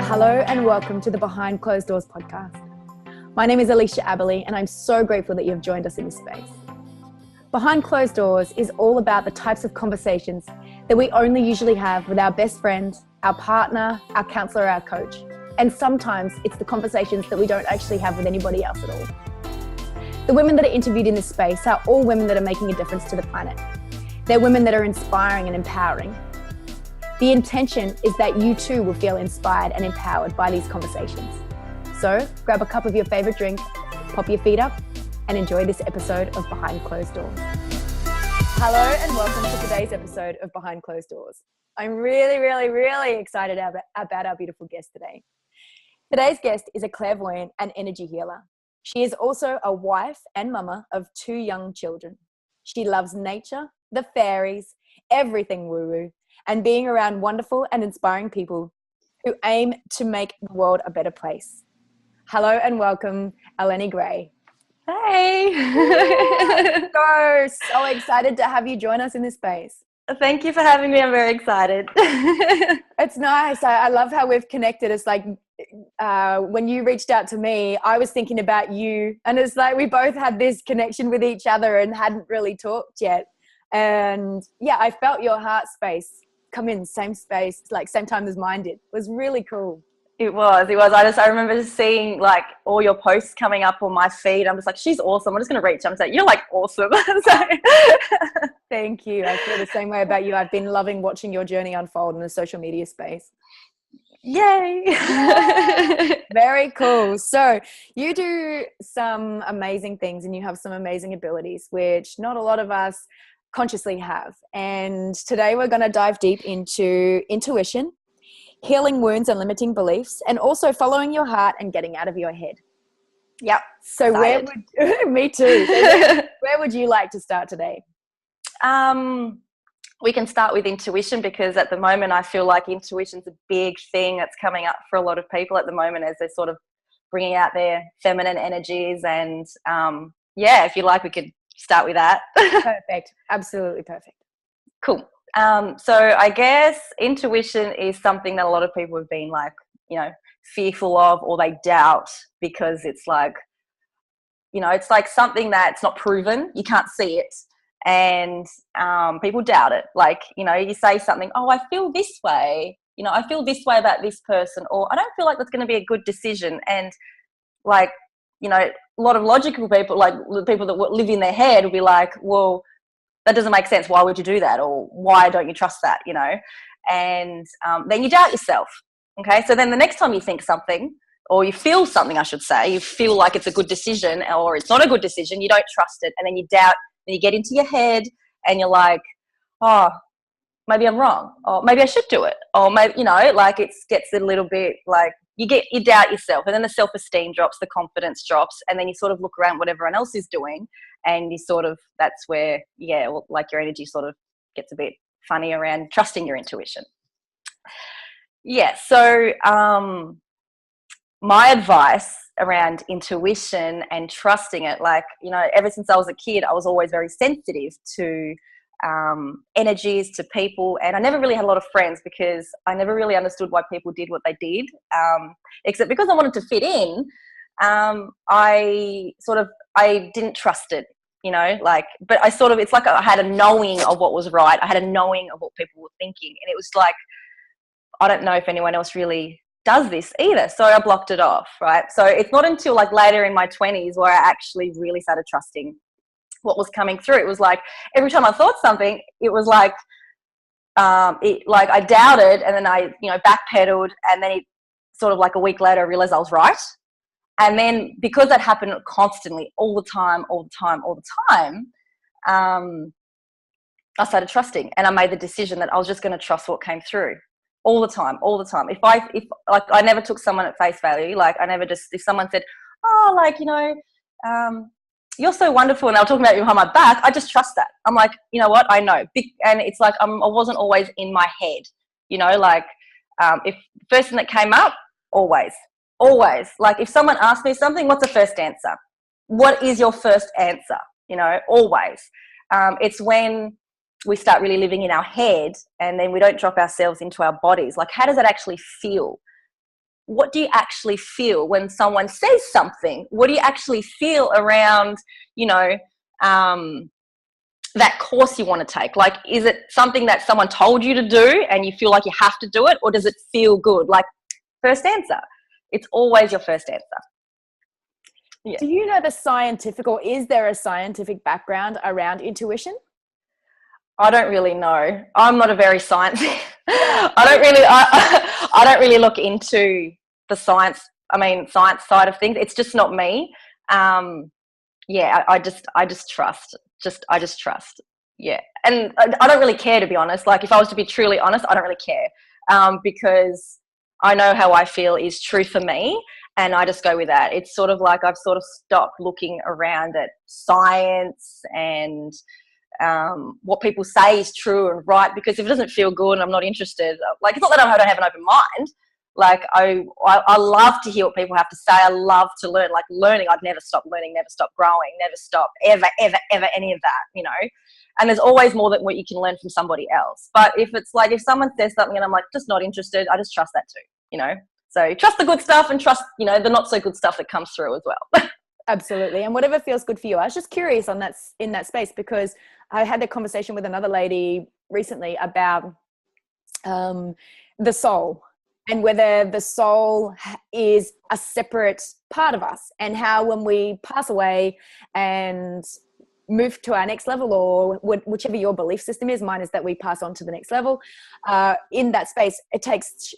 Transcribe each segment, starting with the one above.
Hello and welcome to the Behind Closed Doors podcast. My name is Alicia Aberley and I'm so grateful that you have joined us in this space. Behind Closed Doors is all about the types of conversations that we only usually have with our best friend, our partner, our counselor, our coach. And sometimes it's the conversations that we don't actually have with anybody else at all. The women that are interviewed in this space are all women that are making a difference to the planet. They're women that are inspiring and empowering. The intention is that you too will feel inspired and empowered by these conversations. So grab a cup of your favorite drink, pop your feet up, and enjoy this episode of Behind Closed Doors. Hello and welcome to today's episode of Behind Closed Doors. I'm really excited about our beautiful guest today. Today's guest is a clairvoyant and energy healer. She is also a wife and mama of 2 young children. She loves nature, the fairies, everything woo-woo, and being around wonderful and inspiring people who aim to make the world a better place. Hello and welcome, Eleni Gray. Hey! So excited to have you join us in this space. Thank you for having me. I'm very excited. It's nice. I love how we've connected. It's like when you reached out to me, I was thinking about you, and it's like we both had this connection with each other and hadn't really talked yet. And yeah, I felt your heart space come in same space, like same time as mine did. It was really cool. It was. I remember just seeing like all your posts coming up on my feed. I'm just like, she's awesome. I'm just going to reach out and say, you're like awesome. Thank you. I feel the same way about you. I've been loving watching your journey unfold in the social media space. Yay. Very cool. So you do some amazing things and you have some amazing abilities, which not a lot of us consciously have. And today we're going to dive deep into intuition, healing wounds and limiting beliefs, and also following your heart and getting out of your head. Yep. So me too. So where would you like to start today? We can start with intuition, because at the moment I feel like intuition's a big thing that's coming up for a lot of people at the moment as they're sort of bringing out their feminine energies. And if you like, we could start with that. Perfect. Absolutely perfect. Cool. So I guess intuition is something that a lot of people have been like, fearful of, or they doubt, because it's like, it's like something that's not proven. You can't see it. And people doubt it. Like, you say something, oh, I feel this way. I feel this way about this person, or I don't feel like that's going to be a good decision. And like, a lot of logical people, like the people that live in their head, will be like, well, that doesn't make sense. Why would you do that? Or why don't you trust that? And then you doubt yourself. Okay. So then the next time you think something, or you feel something, I should say, you feel like it's a good decision or it's not a good decision, you don't trust it. And then you doubt, and you get into your head and you're like, oh, maybe I'm wrong, or maybe I should do it. Or maybe, like it gets a little bit like you doubt yourself, and then the self-esteem drops, the confidence drops, and then you sort of look around what everyone else is doing, and you sort of, that's where, like your energy sort of gets a bit funny around trusting your intuition. Yeah. So my advice around intuition and trusting it, like, ever since I was a kid, I was always very sensitive to energies, to people, and I never really had a lot of friends because I never really understood why people did what they did, except because I wanted to fit in. I didn't trust it, but I sort of, it's like I had a knowing of what was right. I had a knowing of what people were thinking, and it was like, I don't know if anyone else really does this either, so I blocked it off, right? So it's not until like later in my 20s where I actually really started trusting what was coming through. It was like every time I thought something, it was like I doubted, and then I backpedaled, and then it sort of like a week later I realized I was right. And then because that happened constantly, all the time, I started trusting, and I made the decision that I was just going to trust what came through all the time. If like, I never took someone at face value. Like, I never just, if someone said, oh, like, you're so wonderful, and they were talking about you behind my back, I just trust that. I'm like, you know what, I know. And it's like I wasn't always in my head, like if first thing that came up, always. Like, if someone asked me something, what's the first answer? What is your first answer? Always. It's when we start really living in our head and then we don't drop ourselves into our bodies. Like, how does that actually feel? what do you actually feel when someone says something? What do you actually feel around, you know, that course you want to take? Like, is it something that someone told you to do and you feel like you have to do it, or does it feel good? Like, first answer. It's always your first answer. Yeah. Do you know the scientific, or is there a scientific background around intuition? I don't really know. I'm not a very science. I don't really look into the science side of things. It's just not me. I just trust. I just trust. Yeah. And I don't really care, to be honest. Like, if I was to be truly honest, I don't really care. Because I know how I feel is true for me, and I just go with that. It's sort of like I've sort of stopped looking around at science and what people say is true and right, because if it doesn't feel good and I'm not interested, like, it's not that I don't have an open mind. Like, I love to hear what people have to say. I love to learn. Like, learning, I'd never stop learning, never stop growing, never stop ever any of that, you know. And there's always more than what you can learn from somebody else. But if it's like, if someone says something and I'm like, just not interested, I just trust that too, you know. So trust the good stuff and trust, you know, the not so good stuff that comes through as well. Absolutely. And whatever feels good for you. I was just curious on that, in that space, because I had a conversation with another lady recently about the soul, and whether the soul is a separate part of us, and how when we pass away and move to our next level, or whichever your belief system is, mine is that we pass on to the next level, in that space,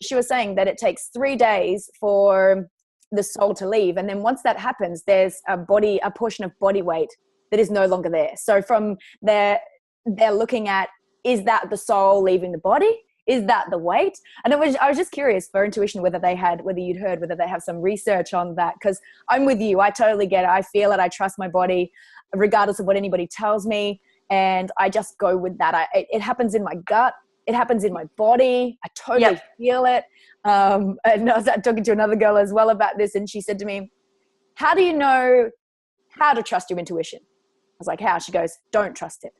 she was saying that it takes 3 days for the soul to leave. And then once that happens, there's a portion of body weight that is no longer there. So from there, they're looking at, is that the soul leaving the body? Is that the weight? And I was just curious for intuition, whether they have some research on that. Because I'm with you. I totally get it. I feel it. I trust my body regardless of what anybody tells me. And I just go with that. It happens in my gut. It happens in my body. I totally feel it. And I was talking to another girl as well about this, and she said to me, how do you know how to trust your intuition? I was like, how? She goes, don't trust it.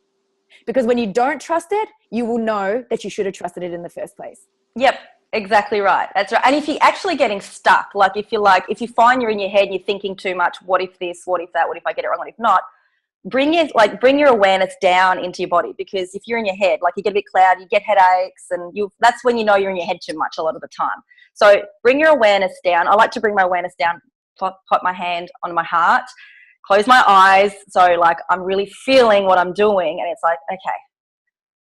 Because when you don't trust it, you will know that you should have trusted it in the first place. Yep, exactly right. That's right. And if you're actually getting stuck, like if you find you're in your head, you're thinking too much, what if this, what if that, what if I get it wrong, what if not? Bring your awareness down into your body, because if you're in your head, like, you get a bit cloudy, you get headaches, and that's when you know you're in your head too much a lot of the time. So bring your awareness down. I like to bring my awareness down, put my hand on my heart, close my eyes. So, like, I'm really feeling what I'm doing, and it's like, okay,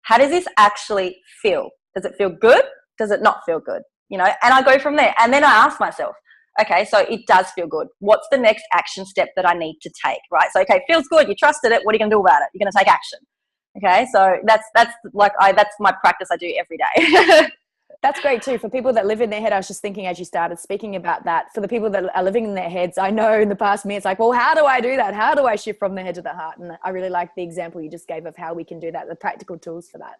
how does this actually feel? Does it feel good? Does it not feel good? You know, and I go from there. And then I ask myself, okay, so it does feel good. What's the next action step that I need to take, right? So, okay, it feels good. You trusted it. What are you going to do about it? You're going to take action. Okay, so that's my practice I do every day. That's great too. For people that live in their head, I was just thinking as you started speaking about that, for the people that are living in their heads, I know in the past me, it's like, well, how do I do that? How do I shift from the head to the heart? And I really like the example you just gave of how we can do that, the practical tools for that.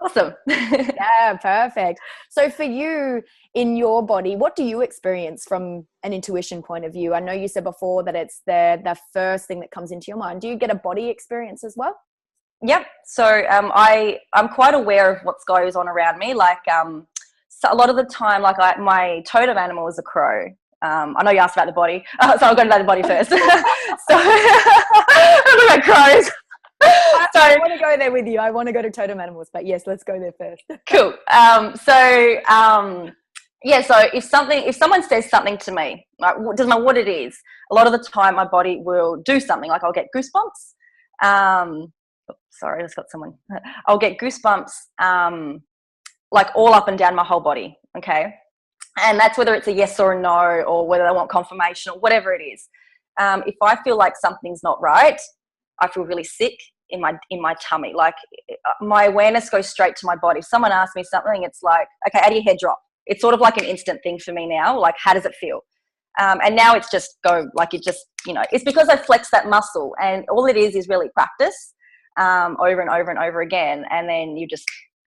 Awesome. Yeah, perfect. So for you, in your body, what do you experience from an intuition point of view? I know you said before that it's the first thing that comes into your mind. Do you get a body experience as well? Yep. So I'm quite aware of what goes on around me. Like, so a lot of the time, like, my totem animal is a crow. I know you asked about the body, so I'll go to the body first. So I'm about crows. I want to go there with you. I want to go to totem animals, but yes, let's go there first. Cool. So if someone says something to me, like, doesn't matter what it is, a lot of the time my body will do something. Like, I'll get goosebumps. Sorry, I just got someone. I'll get goosebumps, like, all up and down my whole body. Okay. And that's whether it's a yes or a no, or whether I want confirmation, or whatever it is. If I feel like something's not right, I feel really sick in my tummy. Like, my awareness goes straight to my body. If someone asks me something, it's like, okay, how do your head drop? It's sort of like an instant thing for me now. Like, how does it feel? And now it's just it's because I flex that muscle, and all it is really practice, over and over and over again. And then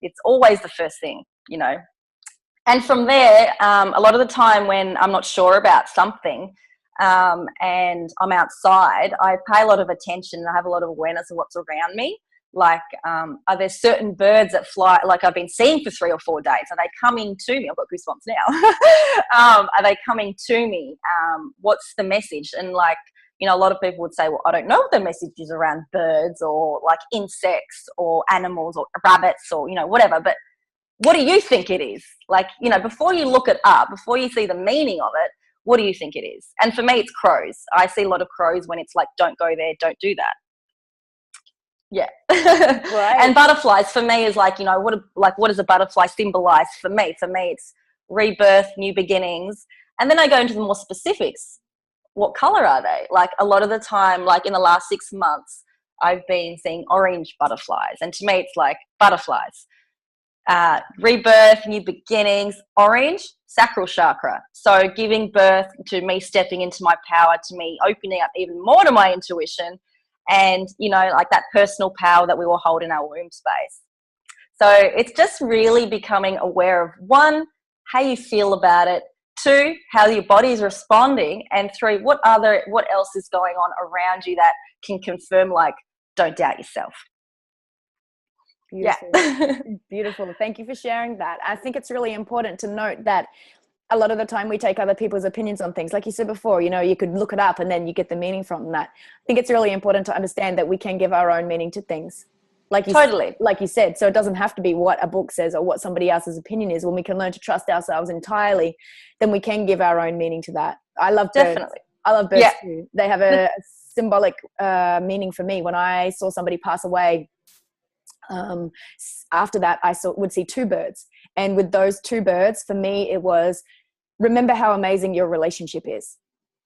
it's always the first thing, you know. And from there, a lot of the time when I'm not sure about something, and I'm outside, I pay a lot of attention and I have a lot of awareness of what's around me. Like, are there certain birds that fly, like I've been seeing for 3 or 4 days? Are they coming to me? I've got goosebumps now. Are they coming to me? What's the message? And like, you know, a lot of people would say, well, I don't know what the message is around birds or like insects or animals or rabbits or, you know, whatever. But what do you think it is? Like, you know, before you look it up, before you see the meaning of it, what do you think it is? And for me, it's crows. I see a lot of crows when it's like, don't go there, don't do that. Yeah. Right. And butterflies for me is like, you know, what does a butterfly symbolize for me? For me, it's rebirth, new beginnings. And then I go into the more specifics. What color are they? Like a lot of the time, like in the last 6 months, I've been seeing orange butterflies. And to me, it's like butterflies. Rebirth, new beginnings, orange, sacral chakra. So giving birth to me stepping into my power, to me opening up even more to my intuition and, you know, like that personal power that we all hold in our womb space. So it's just really becoming aware of 1, how you feel about it, 2, how your body is responding, and 3, what else is going on around you that can confirm, like, don't doubt yourself. Beautiful. Yeah. Beautiful. Thank you for sharing that. I think it's really important to note that a lot of the time we take other people's opinions on things. Like you said before, you know, you could look it up and then you get the meaning from that. I think it's really important to understand that we can give our own meaning to things. Like you said, so it doesn't have to be what a book says or what somebody else's opinion is. When we can learn to trust ourselves entirely, then we can give our own meaning to that. I love birds. Definitely. I love birds too. They have a symbolic meaning for me. When I saw somebody pass away, after that I would see 2 birds, and with those 2 birds, for me it was, remember how amazing your relationship is.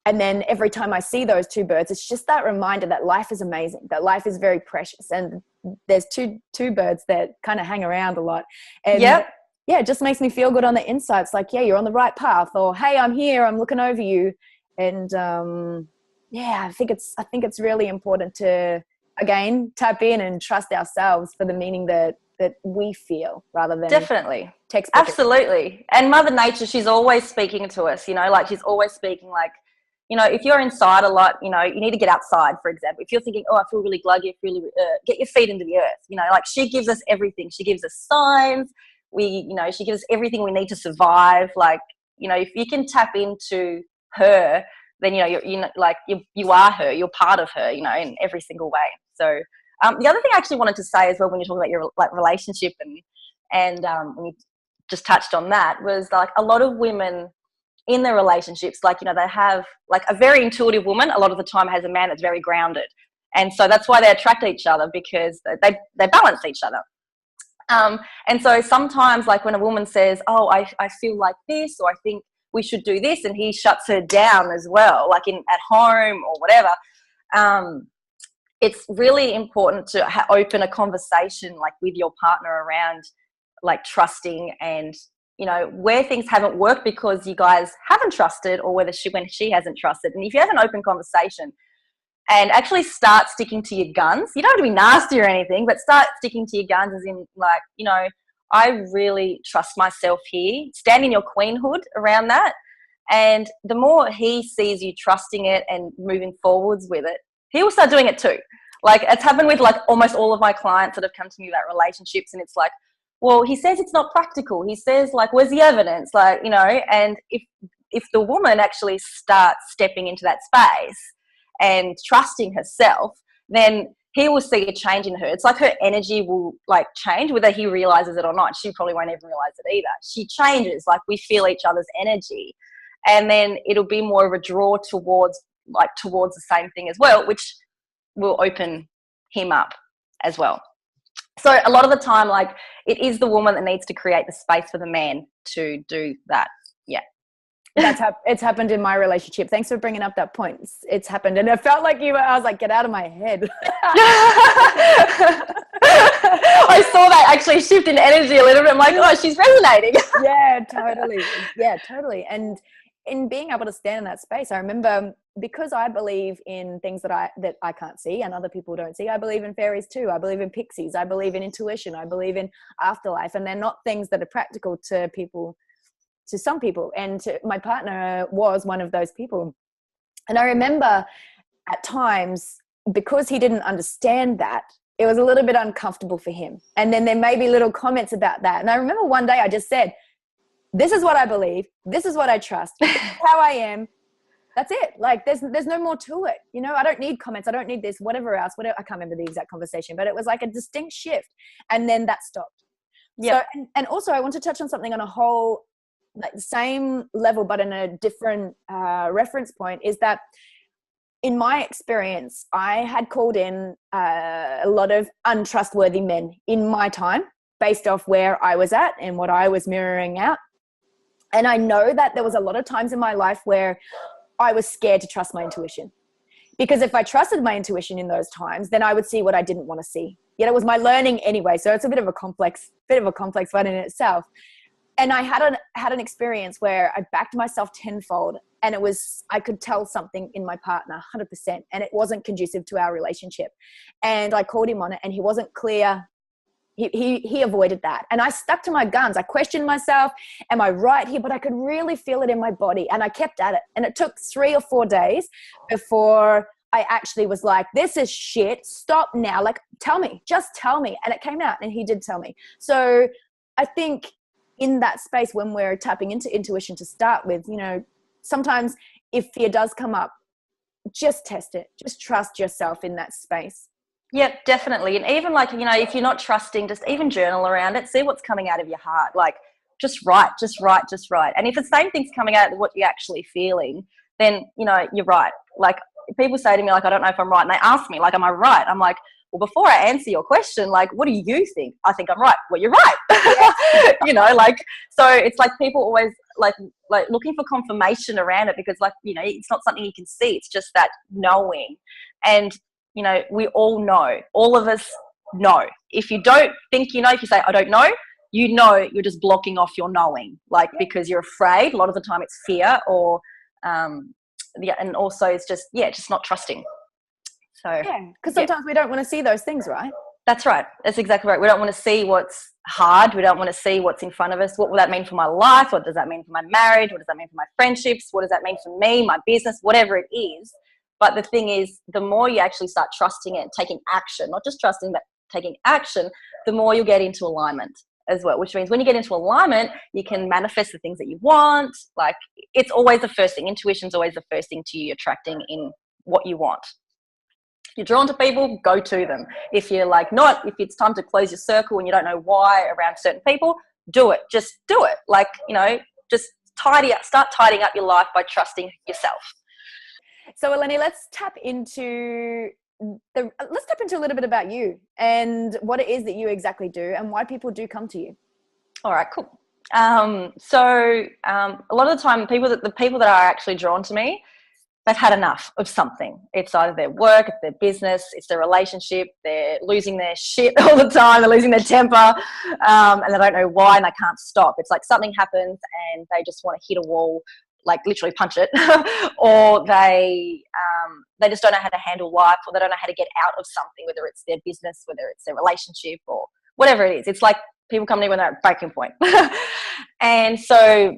And then every time I see those 2 birds, it's just that reminder that life is amazing, that life is very precious. And there's two birds that kind of hang around a lot, and yeah, it just makes me feel good on the inside. It's like, yeah, you're on the right path, or hey, I'm here, I'm looking over you. And I think it's really important to, again, tap in and trust ourselves for the meaning that we feel, rather than definitely textbook. Absolutely. And Mother Nature, she's always speaking to us, you know, like she's always speaking, like, you know, if you're inside a lot, you know, you need to get outside, for example. If you're thinking, oh, I feel really gluggy, get your feet into the earth, you know, like she gives us everything. She gives us signs. She gives us everything we need to survive. Like, you know, if you can tap into her, then, you know, you are her, you're part of her, you know, in every single way. So the other thing I actually wanted to say as well, when you're talking about your like relationship and when you just touched on that, was like a lot of women in their relationships, like, you know, they have like a very intuitive woman a lot of the time has a man that's very grounded. And so that's why they attract each other, because they balance each other. And so sometimes, like when a woman says, oh, I feel like this, or I think we should do this, and he shuts her down as well, like at home or whatever, it's really important to open a conversation like with your partner around like trusting, and, you know, where things haven't worked because you guys haven't trusted, or when she hasn't trusted. And if you have an open conversation and actually start sticking to your guns, you don't have to be nasty or anything, but start sticking to your guns as in, like, you know, I really trust myself here. Stand in your queenhood around that. And the more he sees you trusting it and moving forwards with it, he will start doing it too. Like, it's happened with like almost all of my clients that have come to me about relationships, and it's like, well, he says it's not practical. He says, like, where's the evidence? Like, you know, and if the woman actually starts stepping into that space and trusting herself, then he will see a change in her. It's like her energy will like change, whether he realizes it or not. She probably won't even realize it either. She changes, like we feel each other's energy, and then it'll be more of a draw towards the same thing as well, which will open him up as well. So a lot of the time, like, it is the woman that needs to create the space for the man to do that. Yeah. It's happened in my relationship. Thanks for bringing up that point. It's happened, and it felt like I was like, get out of my head. I saw that actually shift in energy a little bit. I'm like, oh, she's resonating. Yeah, totally. Yeah, totally. And in being able to stand in that space, I remember, because I believe in things that I can't see and other people don't see. I believe in fairies too. I believe in pixies. I believe in intuition. I believe in afterlife, and they're not things that are practical to some people. And my partner was one of those people. And I remember at times, because he didn't understand that, it was a little bit uncomfortable for him. And then there may be little comments about that. And I remember one day I just said, this is what I believe. This is what I trust. This is how I am. That's it. Like there's no more to it. You know, I don't need comments. I don't need this, whatever else, whatever. I can't remember the exact conversation, but it was like a distinct shift. And then that stopped. Yeah. So, and also I want to touch on something on a whole, like the same level, but in a different reference point, is that in my experience, I had called in a lot of untrustworthy men in my time based off where I was at and what I was mirroring out. And I know that there was a lot of times in my life where I was scared to trust my intuition, because if I trusted my intuition in those times, then I would see what I didn't want to see. Yet it was my learning anyway. So it's a bit of a complex one in itself. And I had an experience where I backed myself tenfold, and it was, I could tell something in my partner 100%, and it wasn't conducive to our relationship. And I called him on it, and he wasn't clear. He avoided that. And I stuck to my guns. I questioned myself, am I right here? But I could really feel it in my body, and I kept at it. And it took 3 or 4 days before I actually was like, this is shit. Stop now. Like, tell me, just tell me. And it came out, and he did tell me. So I think in that space, when we're tapping into intuition to start with, you know, sometimes if fear does come up, just test it. Just trust yourself in that space. Yep, definitely. And even like, you know, if you're not trusting, just even journal around it, see what's coming out of your heart. Like just write. And if the same thing's coming out of what you're actually feeling, then, you know, you're right. Like people say to me, like, I don't know if I'm right. And they ask me, like, am I right? I'm like, well, before I answer your question, like, what do you think? I think I'm right. Well, you're right. You know, like, so it's like people always like looking for confirmation around it, because like, you know, it's not something you can see. It's just that knowing. And, you know, we all know, all of us know. If you don't think you know, if you say, I don't know, you know, you're just blocking off your knowing, like, because you're afraid. A lot of the time it's fear or, and also it's just not trusting. So, yeah, because sometimes we don't want to see those things, right? That's right. That's exactly right. We don't want to see what's hard. We don't want to see what's in front of us. What will that mean for my life? What does that mean for my marriage? What does that mean for my friendships? What does that mean for me, my business, whatever it is? But the thing is, the more you actually start trusting it and taking action, not just trusting, but taking action, the more you'll get into alignment as well, which means when you get into alignment, you can manifest the things that you want. Like, it's always the first thing. Intuition's always the first thing to you attracting in what you want. If you're drawn to people, go to them. If you're like not, if it's time to close your circle and you don't know why around certain people, do it. Just do it. Like, you know, just start tidying up your life by trusting yourself. So Eleni, let's tap into a little bit about you and what it is that you exactly do and why people do come to you. All right, cool. So a lot of the time, the people that are actually drawn to me, they've had enough of something. It's either their work, it's their business, it's their relationship. They're losing their shit all the time. They're losing their temper, and they don't know why, and they can't stop. It's like something happens and they just want to hit a wall, like literally punch it, or they just don't know how to handle life, or they don't know how to get out of something, whether it's their business, whether it's their relationship, or whatever it is. It's like people come to me when they're at breaking point. And so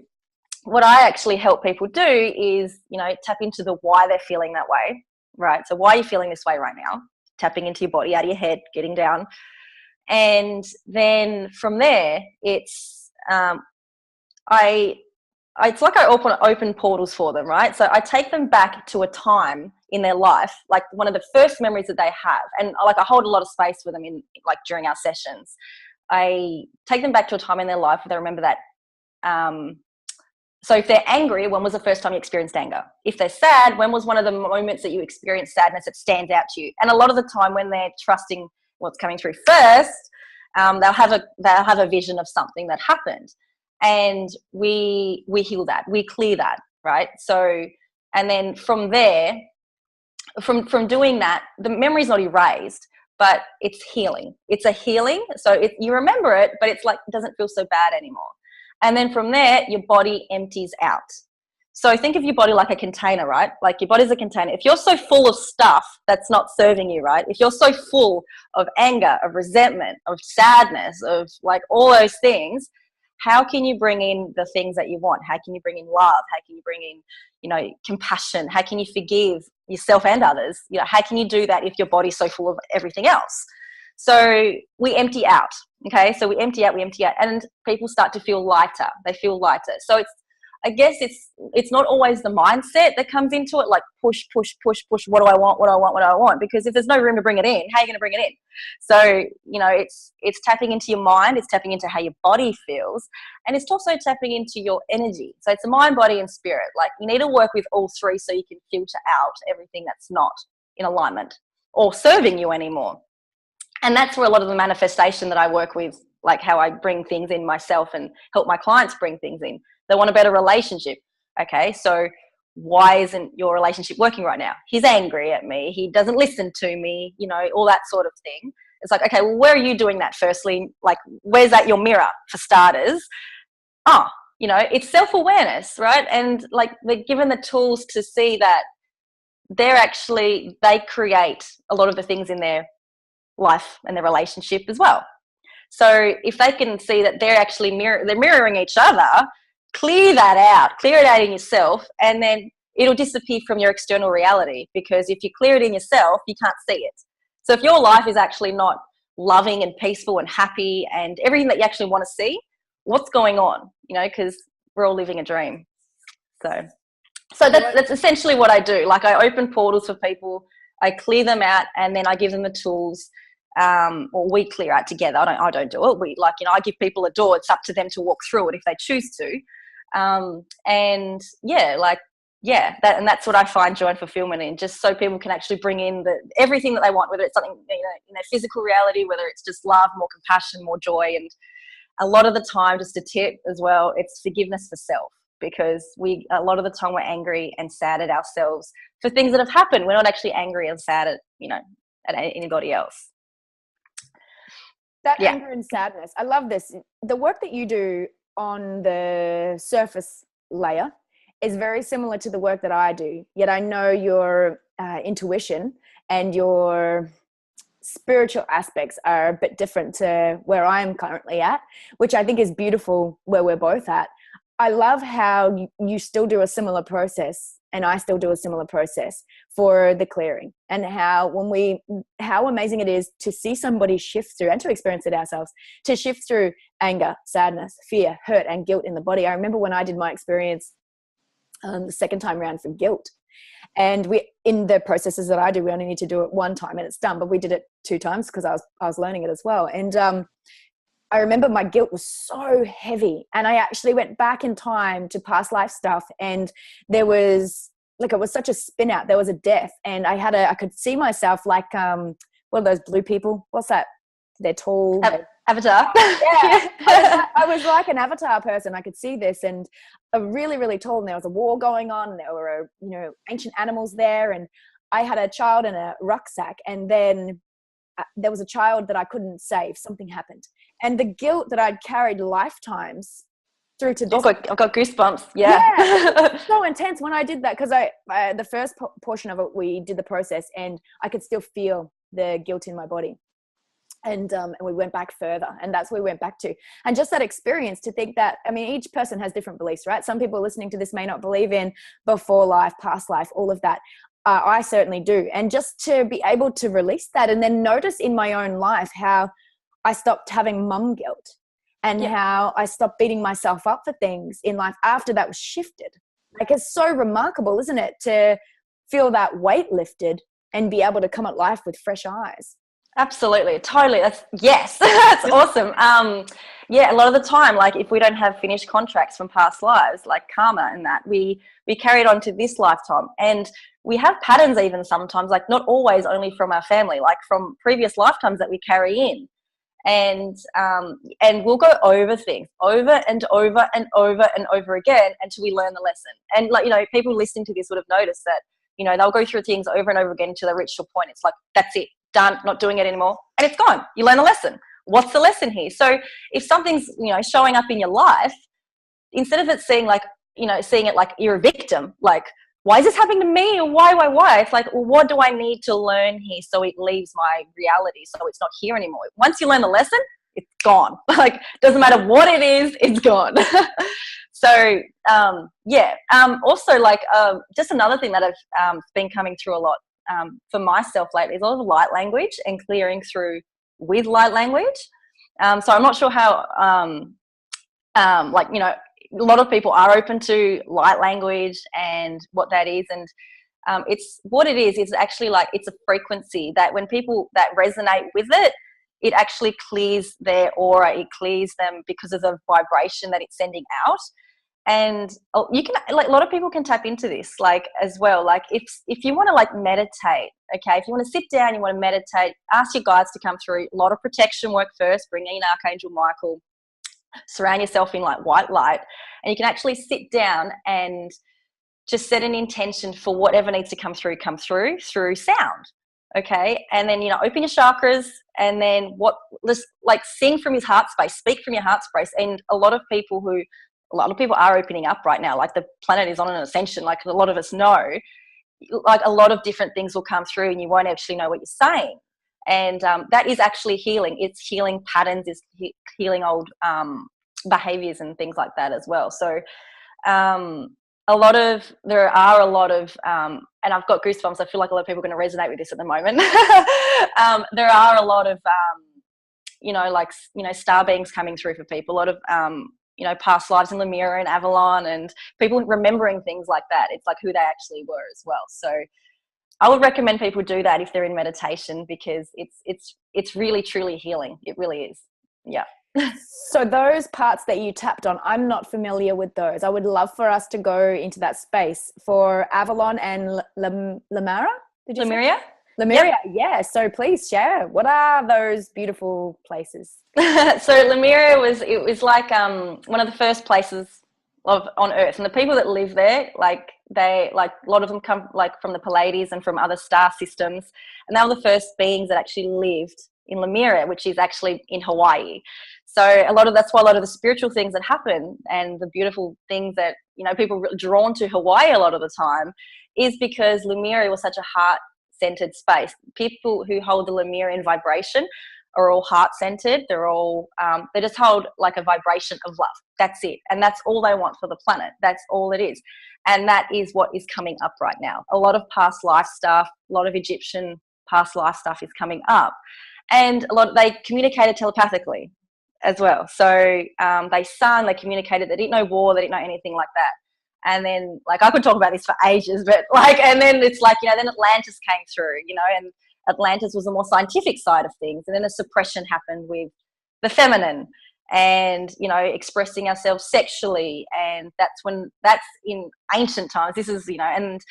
what I actually help people do is, you know, tap into the why they're feeling that way, right? So why are you feeling this way right now? Tapping into your body, out of your head, getting down. And then from there, it's it's like I open portals for them, right? So I take them back to a time in their life, like one of the first memories that they have. And like I hold a lot of space with them in like during our sessions. I take them back to a time in their life where they remember that. So if they're angry, when was the first time you experienced anger? If they're sad, when was one of the moments that you experienced sadness that stands out to you? And a lot of the time when they're trusting what's coming through first, they'll have a vision of something that happened. And we heal that, we clear that, right? So, and then from there, from doing that, the memory's not erased, but it's healing. It's a healing. So you remember it, but it's like, it doesn't feel so bad anymore. And then from there, your body empties out. So think of your body like a container, right? Like your body's a container. If you're so full of stuff that's not serving you, right? If you're so full of anger, of resentment, of sadness, of like all those things, how can you bring in the things that you want? How can you bring in love? How can you bring in, you know, compassion? How can you forgive yourself and others? You know, how can you do that if your body's so full of everything else? So we empty out. Okay, so we empty out, and people start to feel lighter. They feel lighter. So I guess it's not always the mindset that comes into it, like push. What do I want? Because if there's no room to bring it in, how are you going to bring it in? So, it's tapping into your mind, it's tapping into how your body feels, and it's also tapping into your energy. So it's a mind, body, and spirit. Like, you need to work with all three so you can filter out everything that's not in alignment or serving you anymore. And that's where a lot of the manifestation that I work with, like how I bring things in myself and help my clients bring things in. They want a better relationship. Okay, so why isn't your relationship working right now? He's angry at me. He doesn't listen to me, all that sort of thing. It's like, okay, well, where are you doing that firstly? Like, where's that your mirror for starters? It's self-awareness, right? And like, they're given the tools to see that they create a lot of the things in their life and their relationship as well. So if they can see that they're actually mirroring each other, clear it out in yourself, and then it'll disappear from your external reality. Because if you clear it in yourself, you can't see it. So if your life is actually not loving and peaceful and happy and everything that you actually want to see, what's going on? Because we're all living a dream. So that's essentially what I do. Like, I open portals for people, I clear them out, and then I give them the tools. Or we clear out together. I don't do it. I give people a door. It's up to them to walk through it if they choose to. That's what I find joy and fulfillment in, just so people can actually bring in everything that they want, whether it's something in their physical reality, whether it's just love, more compassion, more joy, and a lot of the time, just a tip as well, it's forgiveness for self. Because a lot of the time we're angry and sad at ourselves for things that have happened. We're not actually angry and sad at anybody else. That anger and sadness. I love this. The work that you do on the surface layer is very similar to the work that I do. Yet I know your intuition and your spiritual aspects are a bit different to where I'm currently at, which I think is beautiful where we're both at. I love how you still do a similar process, and I still do a similar process for the clearing, and how amazing it is to see somebody shift through, and to experience it ourselves, to shift through anger, sadness, fear, hurt, and guilt in the body. I remember when I did my experience the second time around for guilt, and in the processes that I do, we only need to do it one time and it's done, but we did it 2 times because I was learning it as well. And I remember my guilt was so heavy, and I actually went back in time to past life stuff, and there was it was such a spin out. There was a death, and I could see myself like what are those blue people? What's that? They're tall. Avatar. Yeah. I was like an avatar person. I could see this, and really, really tall, and there was a war going on, and there were ancient animals there, and I had a child in a rucksack, and then there was a child that I couldn't save. Something happened. And the guilt that I'd carried lifetimes through to this. I've got goosebumps. Yeah. It's so intense when I did that, because the first portion of it, we did the process, and I could still feel the guilt in my body. And we went back further, and that's where we went back to. And just that experience, to think that, each person has different beliefs, right? Some people listening to this may not believe in before life, past life, all of that. I certainly do. And just to be able to release that, and then notice in my own life how I stopped having mum guilt, and how I stopped beating myself up for things in life after that was shifted. Like, it's so remarkable, isn't it, to feel that weight lifted and be able to come at life with fresh eyes. Absolutely, totally. That's awesome. A lot of the time, like, if we don't have finished contracts from past lives, like karma and that, we carry it on to this lifetime, and we have patterns even sometimes, like not always only from our family, like from previous lifetimes that we carry in. And we'll go over things over and over and over and over again until we learn the lesson. And people listening to this would have noticed that, they'll go through things over and over again until they reach a point. It's like, that's it, done, not doing it anymore. And it's gone. You learn the lesson. What's the lesson here? So if something's, showing up in your life, instead of it seeing it like you're a victim, like, why is this happening to me? Or why? It's like, well, what do I need to learn here so it leaves my reality, so it's not here anymore? Once you learn the lesson, it's gone. Like, doesn't matter what it is, it's gone. So, also, like, just another thing that I've been coming through a lot for myself lately is a lot of light language and clearing through with light language. So I'm not sure how, like, you know, a lot of people are open to light language and what that is. And it's what it is actually like, it's a frequency that when people that resonate with it, it actually clears their aura, it clears them because of the vibration that it's sending out. And you can, like, a lot of people can tap into this, like, as well. Like, if you want to, like, meditate, okay, if you want to sit down, you want to meditate, ask your guides to come through. A lot of protection work first. Bring in Archangel Michael. Surround yourself in, like, white light, and you can actually sit down and just set an intention for whatever needs to come through through sound. Okay, and then, you know, open your chakras, and then just like sing from your heart space, speak from your heart space. And a lot of people are opening up right now. Like, the planet is on an ascension, like a lot of us know. Like, a lot of different things will come through and you won't actually know what you're saying. And that is actually healing. It's healing patterns, it's healing old behaviors and things like that as well. So there are a lot of and I've got goosebumps. I feel like a lot of people are going to resonate with this at the moment. There are a lot of you know, like, you know, star beings coming through for people. A lot of you know, past lives in Lemira and Avalon, and people remembering things like that. It's like who they actually were as well. So I would recommend people do that if they're in meditation, because it's really truly healing. It really is. Yeah. So those parts that you tapped on, I'm not familiar with those. I would love for us to go into that space for Avalon and Lemara. Did you Lemuria? say? Lemuria, Yep. yeah. So please share. What are those beautiful places? So Lemuria was like one of the first places on Earth, and the people that live there, like, a lot of them come, like, from the Pleiades and from other star systems, and they were the first beings that actually lived in Lemuria, which is actually in Hawaii. So that's why a lot of the spiritual things that happen and the beautiful things that, you know, people are drawn to Hawaii a lot of the time, is because Lemuria was such a heart-centered space. People who hold the Lemurian vibration are all heart-centered. They're all they just hold, like, a vibration of love. That's it, and that's all they want for the planet. That's all it is, and that is what is coming up right now. A lot of past life stuff, a lot of Egyptian past life stuff is coming up, and they communicated telepathically as well. So they sung, they communicated. They didn't know war, they didn't know anything like that. And then, like, I could talk about this for ages, but, like, and then it's like, you know, then Atlantis came through, you know, and Atlantis was the more scientific side of things. And then a suppression happened with the feminine and, you know, expressing ourselves sexually. And that's in ancient times. This is, you know, and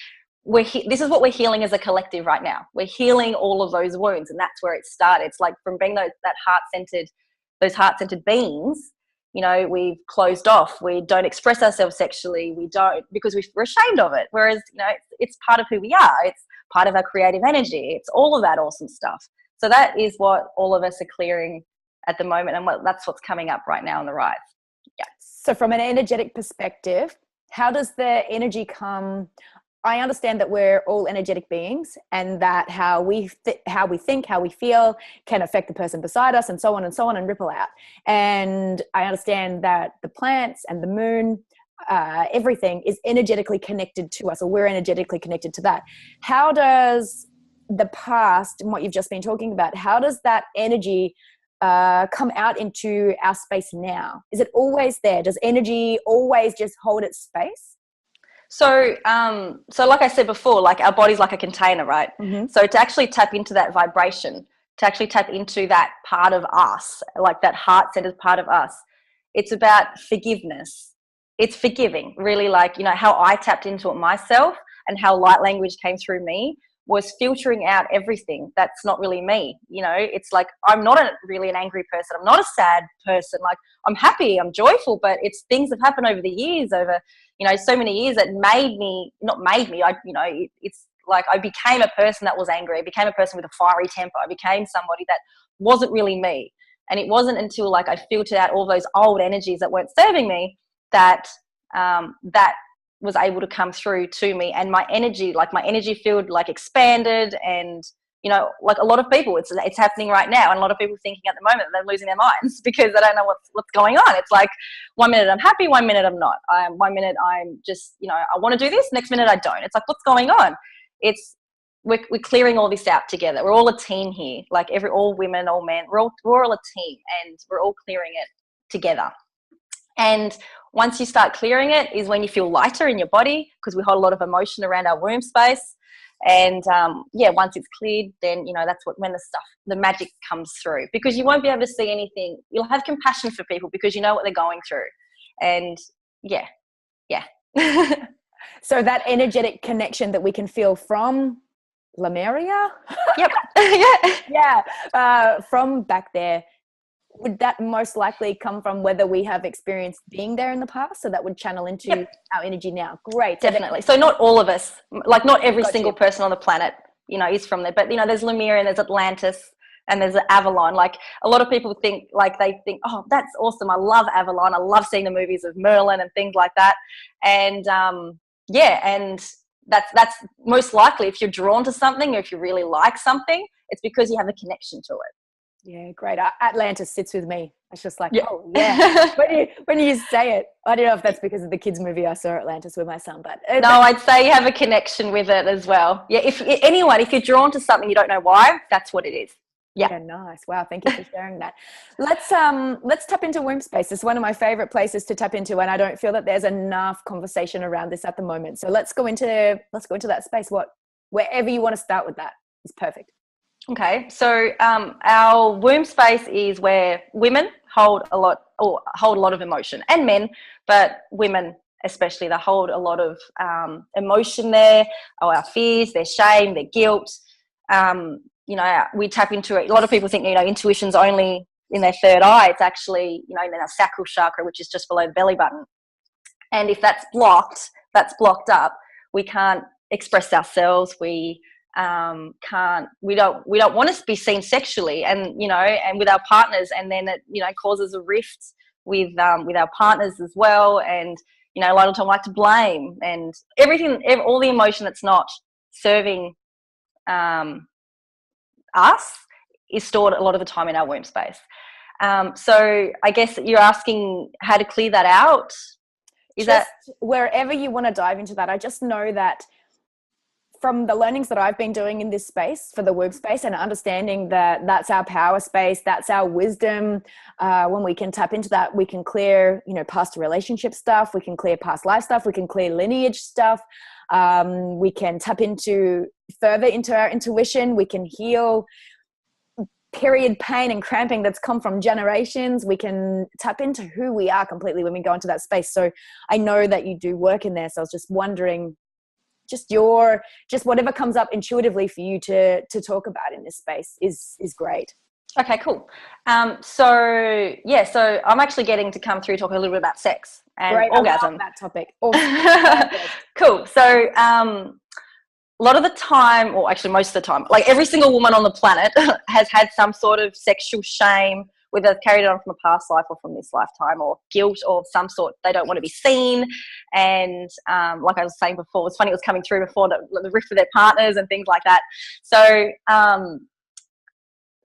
this is what we're healing as a collective right now. We're healing all of those wounds, and that's where it started. It's like from being those heart-centered beings, you know, we've closed off. We don't express ourselves sexually. We don't, because we're ashamed of it. Whereas, you know, it's part of who we are. It's part of our creative energy. It's all of that awesome stuff. So that is what all of us are clearing at the moment, and that's what's coming up right now on the rise. Yeah. So from an energetic perspective, how does the energy come? I understand that we're all energetic beings, and that how we think, how we feel can affect the person beside us, and so on and ripple out. And I understand that the plants and the moon, everything is energetically connected to us, or we're energetically connected to that. How does the past and what you've just been talking about, how does that energy come out into our space now? Is it always there? Does energy always just hold its space? So like I said before, like, our body's like a container, right? Mm-hmm. So to actually tap into that vibration, to actually tap into that part of us, like that heart-centered part of us, it's about forgiveness. It's forgiving, really. Like, you know, how I tapped into it myself and how light language came through me was filtering out everything that's not really me. You know, it's like, I'm not really an angry person. I'm not a sad person. Like, I'm happy, I'm joyful, but it's things that happened over the years, over, you know, so many years, that it's like I became a person that was angry. I became a person with a fiery temper. I became somebody that wasn't really me. And it wasn't until, like, I filtered out all those old energies that weren't serving me that that was able to come through to me, and my energy field, like, expanded. And, you know, like, a lot of people, it's happening right now, and a lot of people thinking at the moment they're losing their minds because they don't know what's going on. It's like, 1 minute I'm happy, 1 minute I'm not. 1 minute I'm just, you know, I want to do this, next minute I don't. It's like, what's going on? It's we're clearing all this out together. We're all a team here. Like all women, all men, we're all a team, and we're all clearing it together. And once you start clearing it is when you feel lighter in your body, because we hold a lot of emotion around our womb space. And once it's cleared, then that's when the magic comes through, because you won't be able to see anything. You'll have compassion for people because you know what they're going through. And yeah. So that energetic connection that we can feel from Lemuria, yep. from back there, would that most likely come from whether we have experienced being there in the past? So that would channel into our energy now. Great. Definitely. So not all of us, like not every single person on the planet, is from there. But, there's Lemuria and there's Atlantis and there's Avalon. Like a lot of people think, oh, that's awesome. I love Avalon. I love seeing the movies of Merlin and things like that. And and that's most likely, if you're drawn to something or if you really like something, it's because you have a connection to it. Yeah, great. Atlantis sits with me. It's just like, oh yeah. when you say it, I don't know if that's because of the kids' movie I saw, Atlantis, with my son, but no, I'd say you have a connection with it as well. Yeah, if you're drawn to something, you don't know why, that's what it is. Yeah, nice. Wow, thank you for sharing that. Let's tap into womb space. It's one of my favorite places to tap into, and I don't feel that there's enough conversation around this at the moment. So let's go into that space. Wherever you want to start with that is perfect. Okay, so our womb space is where women hold a lot of emotion, and men, but women especially, they hold a lot of emotion there, our fears, their shame, their guilt. We tap into it. A lot of people think, intuition's only in their third eye. It's actually, in our sacral chakra, which is just below the belly button. And if that's blocked up, we can't express ourselves. We don't want to be seen sexually, and with our partners, and then it causes a rift with our partners as well. And a lot of time we like to blame and all the emotion that's not serving us is stored a lot of the time in our womb space. So I guess you're asking how to clear that out. Wherever you want to dive into that? I just know that from the learnings that I've been doing in this space for the womb space, and understanding that that's our power space, that's our wisdom. When we can tap into that, we can clear, past relationship stuff. We can clear past life stuff. We can clear lineage stuff. We can tap further into our intuition. We can heal period pain and cramping that's come from generations. We can tap into who we are completely when we go into that space. So I know that you do work in there. So I was just wondering, just whatever comes up intuitively for you to talk about in this space is great. Okay, cool. So I'm actually getting to come through talk a little bit about sex and orgasm. I love that topic. Awesome. Cool. So a lot of the time, or actually most of the time, like every single woman on the planet has had some sort of sexual shame, whether they've carried it on from a past life or from this lifetime, or guilt of some sort. They don't want to be seen. And like I was saying before, it's funny, it was coming through before, the rift with their partners and things like that. So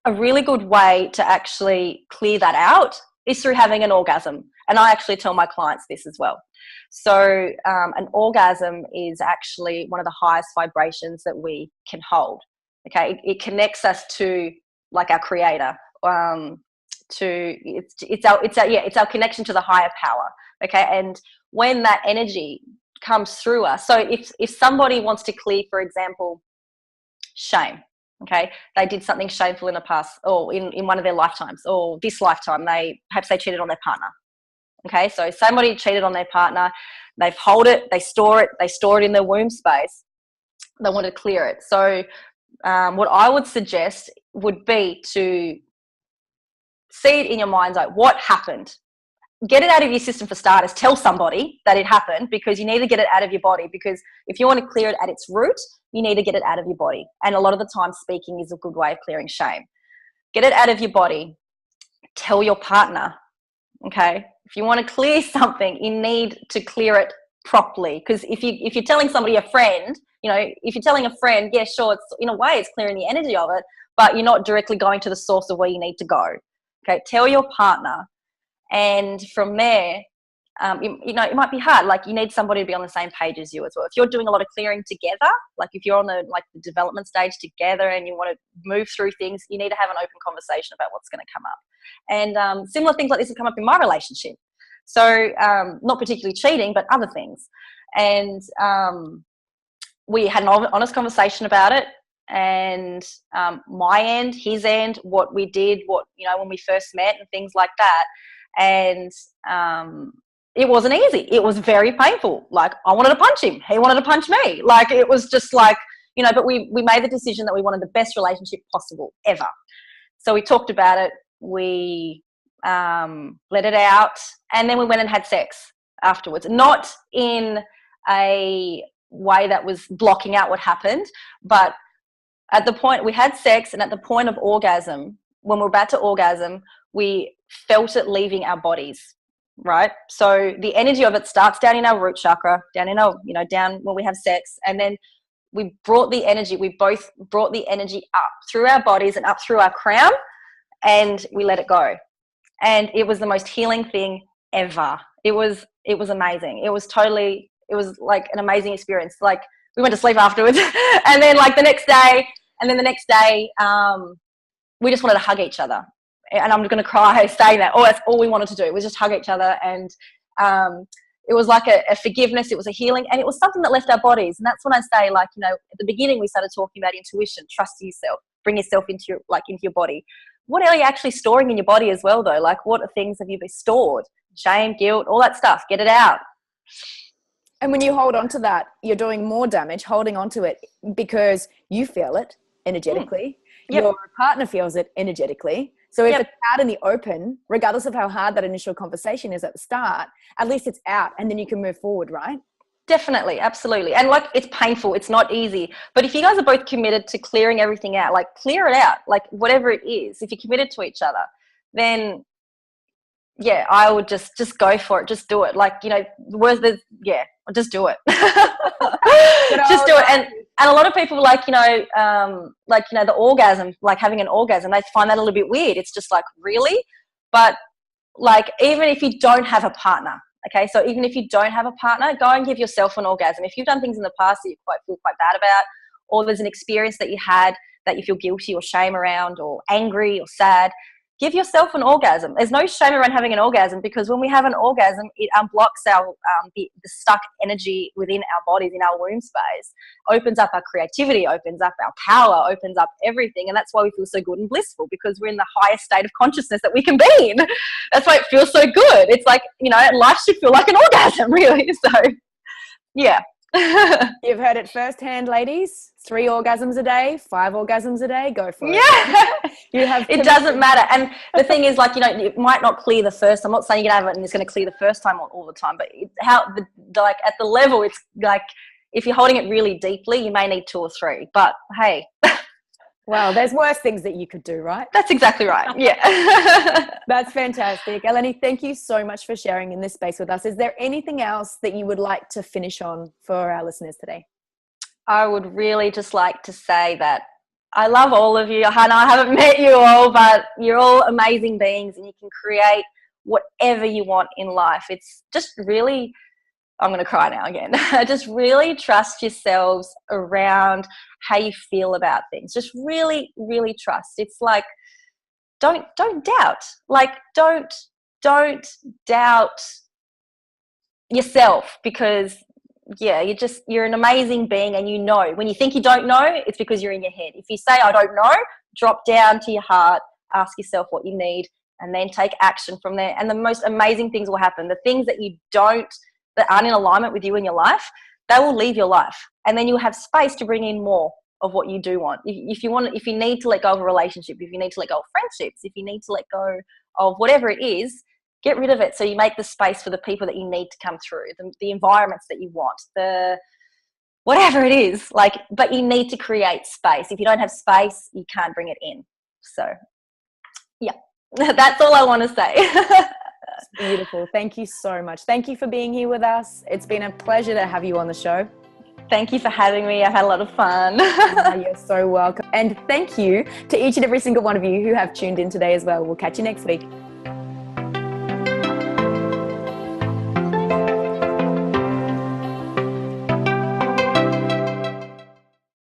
a really good way to actually clear that out is through having an orgasm. And I actually tell my clients this as well. So an orgasm is actually one of the highest vibrations that we can hold. Okay, it connects us to like our creator. It's our connection to the higher power. Okay, and when that energy comes through us, so if somebody wants to clear, for example, shame. Okay, they did something shameful in the past, or in one of their lifetimes, or this lifetime, perhaps they cheated on their partner. Okay, so somebody cheated on their partner, they've hold it, they store it in their womb space. They want to clear it. So what I would suggest would be to see it in your mind's eye. What happened? Get it out of your system for starters. Tell somebody that it happened, because you need to get it out of your body, because if you want to clear it at its root, you need to get it out of your body. And a lot of the time, speaking is a good way of clearing shame. Get it out of your body. Tell your partner. Okay, if you want to clear something, you need to clear it properly. Because if you're telling somebody, a friend, if you're telling a friend, yeah, sure, it's in a way it's clearing the energy of it, but you're not directly going to the source of where you need to go. Okay, tell your partner, and from there, you know, it might be hard. Like you need somebody to be on the same page as you as well. If you're doing a lot of clearing together, like if you're on the development stage together and you want to move through things, you need to have an open conversation about what's going to come up. And similar things like this have come up in my relationship. So not particularly cheating, but other things. And we had an honest conversation about it. And my end, his end, what we did, what, you know, when we first met and things like that. And it wasn't easy. It was very painful. Like I wanted to punch him. He wanted to punch me. Like it was just like, you know, but we made the decision that we wanted the best relationship possible ever. So we talked about it. We let it out. And then we went and had sex afterwards. Not in a way that was blocking out what happened, but at the point we had sex, and at the point of orgasm, when we're about to orgasm, we felt it leaving our bodies, right? So the energy of it starts down in our root chakra, down in our, you know, down when we have sex. And then we both brought the energy up through our bodies and up through our crown, and we let it go. And it was the most healing thing ever. It was amazing. It was like an amazing experience. Like we went to sleep afterwards and then like the next day, we just wanted to hug each other. And I'm going to cry saying that. Oh, that's all we wanted to do. Was just hug each other. And it was like a forgiveness. It was a healing. And it was something that left our bodies. And that's when I say, like, you know, at the beginning we started talking about intuition, trust yourself, bring yourself into your body. What are you actually storing in your body as well, though? Like, what things have you been stored? Shame, guilt, all that stuff. Get it out. And when you hold on to that, you're doing more damage holding on to it because you feel it energetically. Yep. Your partner feels it energetically. So if it's out in the open, regardless of how hard that initial conversation is at the start, at least it's out and then you can move forward, right? Definitely. Absolutely. And like, it's painful. It's not easy. But if you guys are both committed to clearing everything out, like clear it out, like whatever it is, if you're committed to each other, then yeah, I would just go for it. Just do it. Like, you know, just do it. Just do it. And a lot of people like, you know, the orgasm, like having an orgasm, they find that a little bit weird. It's just like, really? But like, even if you don't have a partner, okay, so even if you don't have a partner, go and give yourself an orgasm. If you've done things in the past that you feel quite bad about, or there's an experience that you had that you feel guilty or shame around or angry or sad, give yourself an orgasm. There's no shame around having an orgasm, because when we have an orgasm, it unblocks our the stuck energy within our bodies, in our womb space, opens up our creativity, opens up our power, opens up everything. And that's why we feel so good and blissful, because we're in the highest state of consciousness that we can be in. That's why it feels so good. It's like, you know, life should feel like an orgasm, really. So, yeah. You've heard it firsthand, ladies. 3 orgasms a day, 5 orgasms a day, go for it. Yeah. You have it doesn't matter. And the thing is, like, you know, it might not clear the first. I'm not saying you can have it and it's going to clear the first time all the time, but like at the level, it's like, if you're holding it really deeply, you may need 2 or 3, but hey. Well, there's worse things that you could do, right? That's exactly right. Yeah. That's fantastic. Eleni, thank you so much for sharing in this space with us. Is there anything else that you would like to finish on for our listeners today? I would really just like to say that I love all of you. Hannah, I haven't met you all, but you're all amazing beings and you can create whatever you want in life. It's just really, I'm going to cry now again. Just really trust yourselves around how you feel about things. Just really, really trust. It's like, don't doubt. Like, don't doubt yourself, because yeah, you're an amazing being, and you know, when you think you don't know, it's because you're in your head. If you say, I don't know, drop down to your heart, ask yourself what you need, and then take action from there. And the most amazing things will happen. The things that that aren't in alignment with you in your life, they will leave your life. And then you'll have space to bring in more of what you do want. If you need to let go of a relationship, if you need to let go of friendships, if you need to let go of whatever it is, get rid of it, so you make the space for the people that you need to come through, the environments that you want, whatever it is. Like, but you need to create space. If you don't have space, you can't bring it in. So, yeah, that's all I want to say. Beautiful. Thank you so much. Thank you for being here with us. It's been a pleasure to have you on the show. Thank you for having me. I've had a lot of fun. You're so welcome. And thank you to each and every single one of you who have tuned in today as well. We'll catch you next week.